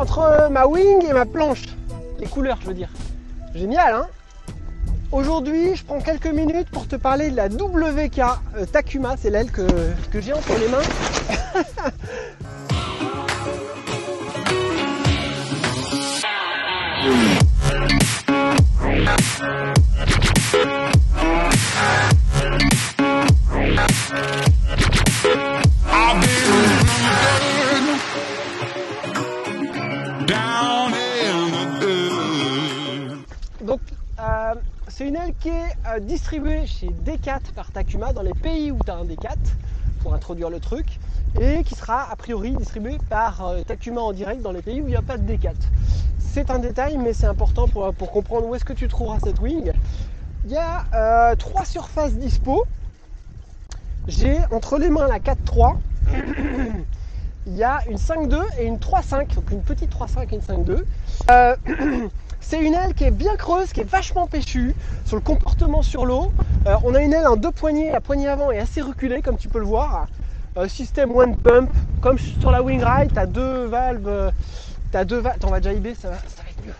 entre ma wing et ma planche. Les couleurs, je veux dire. Génial, hein? Aujourd'hui, je prends quelques minutes pour te parler de la WK Takuma. C'est l'aile que j'ai entre les mains. Donc, c'est une aile qui est distribuée chez D4 par Takuma dans les pays où tu as un D4 pour introduire le truc, et qui sera a priori distribuée par Takuma en direct dans les pays où il n'y a pas de D4. C'est un détail, mais c'est important pour comprendre où est-ce que tu trouveras cette wing. Il y a 3 surfaces dispo. J'ai entre les mains la 4.3. Il y a une 5.2 et une 3.5, donc une petite 3.5 et une 5.2. C'est une aile qui est bien creuse, qui est vachement péchue sur le comportement sur l'eau. On a une aile en 2 poignées, la poignée avant est assez reculée comme tu peux le voir. Système one pump, comme sur la Wing Ride, tu as 2 valves. Attends, on va déjà IB, ça va être mieux.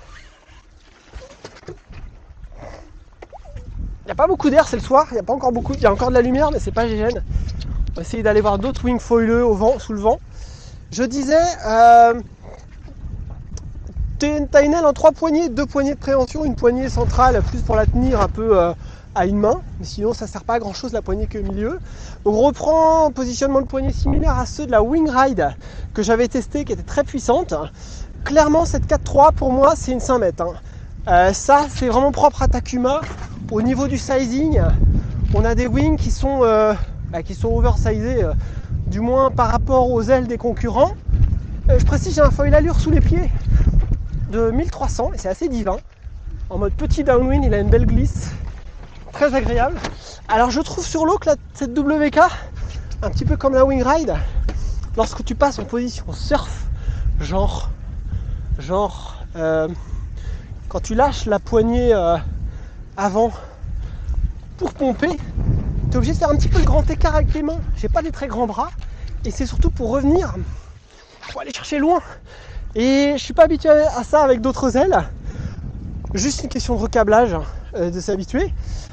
Il n'y a pas beaucoup d'air, c'est le soir, il n'y a pas encore beaucoup, il y a encore de la lumière, mais c'est pas gêne. On va essayer d'aller voir d'autres wing foileux au vent, sous le vent. Je disais, t'as une aile en 3 poignées, 2 poignées de préhension, une poignée centrale, plus pour la tenir un peu à une main, mais sinon ça sert pas à grand chose la poignée que au milieu. On reprend un positionnement de poignée similaire à ceux de la Wing Ride que j'avais testé, qui était très puissante. Clairement, cette 4.3 pour moi c'est une 5 mètres. Ça c'est vraiment propre à Takuma. Au niveau du sizing, on a des wings qui sont oversizés, du moins par rapport aux ailes des concurrents. Je précise, j'ai un foil allure sous les pieds de 1300 et c'est assez divin. En mode petit downwind, il a une belle glisse, très agréable. Alors je trouve sur l'eau que cette WK, un petit peu comme la Wing Ride, lorsque tu passes en position surf, genre quand tu lâches la poignée avant pour pomper, tu es obligé de faire un petit peu le grand écart avec les mains. J'ai pas des très grands bras et c'est surtout pour revenir, pour aller chercher loin. Et je suis pas habitué à ça avec d'autres ailes. Juste une question de recablage, de s'habituer.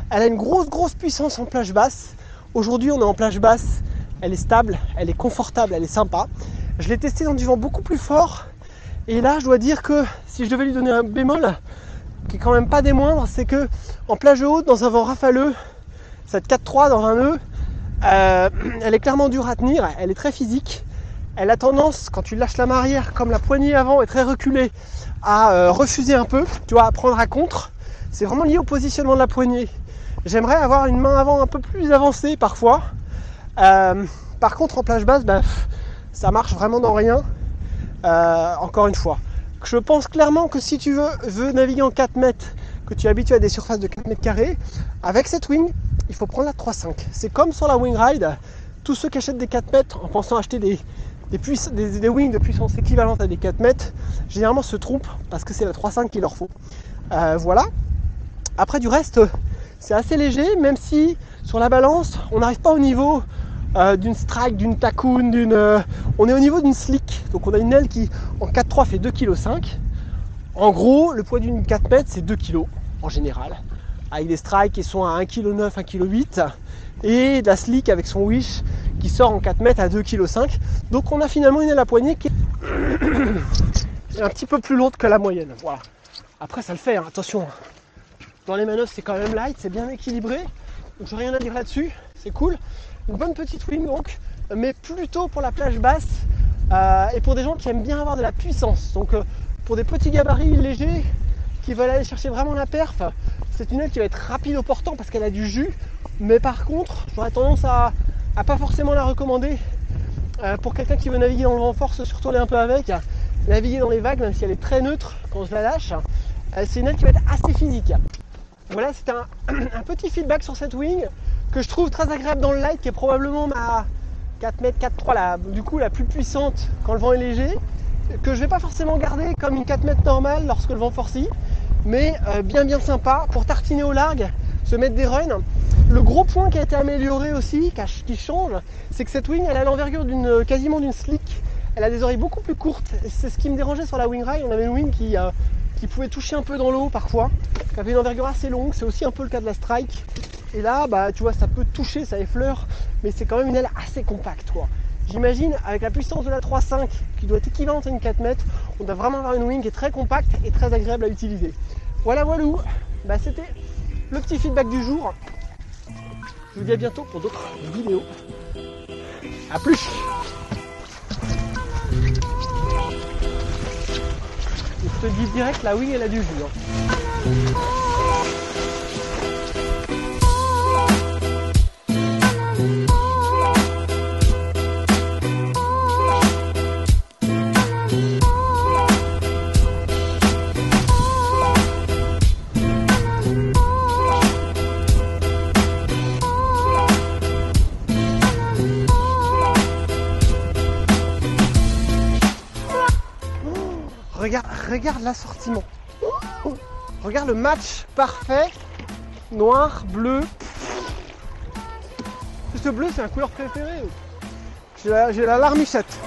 Elle a une grosse puissance en plage basse. Aujourd'hui on est en plage basse, elle est stable, elle est confortable, elle est sympa. Je l'ai testé dans du vent beaucoup plus fort. Et là je dois dire que si je devais lui donner un bémol, qui est quand même pas des moindres, c'est que en plage haute, dans un vent rafaleux, cette 4.3 dans un nœud, elle est clairement dure à tenir, elle est très physique. Elle a tendance, quand tu lâches la main arrière, comme la poignée avant est très reculée, à refuser un peu, tu vois, à prendre à contre. C'est vraiment lié au positionnement de la poignée. J'aimerais avoir une main avant un peu plus avancée parfois. Par contre, en plage basse, ça marche vraiment dans rien. Encore une fois. Je pense clairement que si tu veux naviguer en 4 mètres, que tu es habitué à des surfaces de 4 mètres carrés, avec cette wing, il faut prendre la 3.5. C'est comme sur la Wing Ride, tous ceux qui achètent des 4 mètres en pensant acheter des wings de puissance équivalente à des 4 mètres, généralement se trompent parce que c'est la 3.5 qu'il leur faut. Voilà. Après du reste, c'est assez léger, même si sur la balance, on n'arrive pas au niveau d'une strike, d'une tacoon, on est au niveau d'une slick. Donc on a une aile qui en 4.3 fait 2,5 kg. En gros, le poids d'une 4 mètres, c'est 2 kg en général. Avec des strikes qui sont à 1,9 kg, 1,8 kg. Et de la slick avec son wish qui sort en 4 mètres à 2,5 kg. Donc on a finalement une aile à poignée qui est un petit peu plus lourde que la moyenne. Voilà. Après ça le fait, hein, attention. Dans les manœuvres c'est quand même light, c'est bien équilibré. Donc j'ai rien à dire là-dessus, c'est cool. Une bonne petite wing donc, mais plutôt pour la plage basse et pour des gens qui aiment bien avoir de la puissance. Donc pour des petits gabarits légers qui veulent aller chercher vraiment la perf, c'est une aile qui va être rapide au portant parce qu'elle a du jus. Mais par contre, j'aurais tendance à pas forcément la recommander pour quelqu'un qui veut naviguer dans le vent fort, surtout aller un peu avec, naviguer dans les vagues, même si elle est très neutre quand je la lâche. C'est une aile qui va être assez physique. Voilà, c'est un petit feedback sur cette wing que je trouve très agréable dans le light, qui est probablement ma 4 mètres 4.3, du coup la plus puissante quand le vent est léger, que je vais pas forcément garder comme une 4 mètres normale lorsque le vent forcit, mais bien sympa pour tartiner au largue, se mettre des runs. Le gros point qui a été amélioré aussi, qui change, c'est que cette wing elle a l'envergure quasiment d'une slick. Elle a des oreilles beaucoup plus courtes. C'est ce qui me dérangeait sur la Wingrai. On avait une wing qui pouvait toucher un peu dans l'eau parfois, qui avait une envergure assez longue. C'est aussi un peu le cas de la Strike. Et là, bah, tu vois, ça peut toucher, ça effleure, mais c'est quand même une aile assez compacte, quoi. J'imagine, avec la puissance de la 3.5, qui doit être équivalente à une 4 mètres, on doit vraiment avoir une wing qui est très compacte et très agréable à utiliser. Voilà, voilou. Bah, c'était le petit feedback du jour. Je vous dis à bientôt pour d'autres vidéos. A plus. Je te dis direct, la wing elle a du jus. Regarde l'assortiment. Regarde le match parfait. Noir, bleu. Ce bleu, c'est ma couleur préférée. J'ai la larmichette.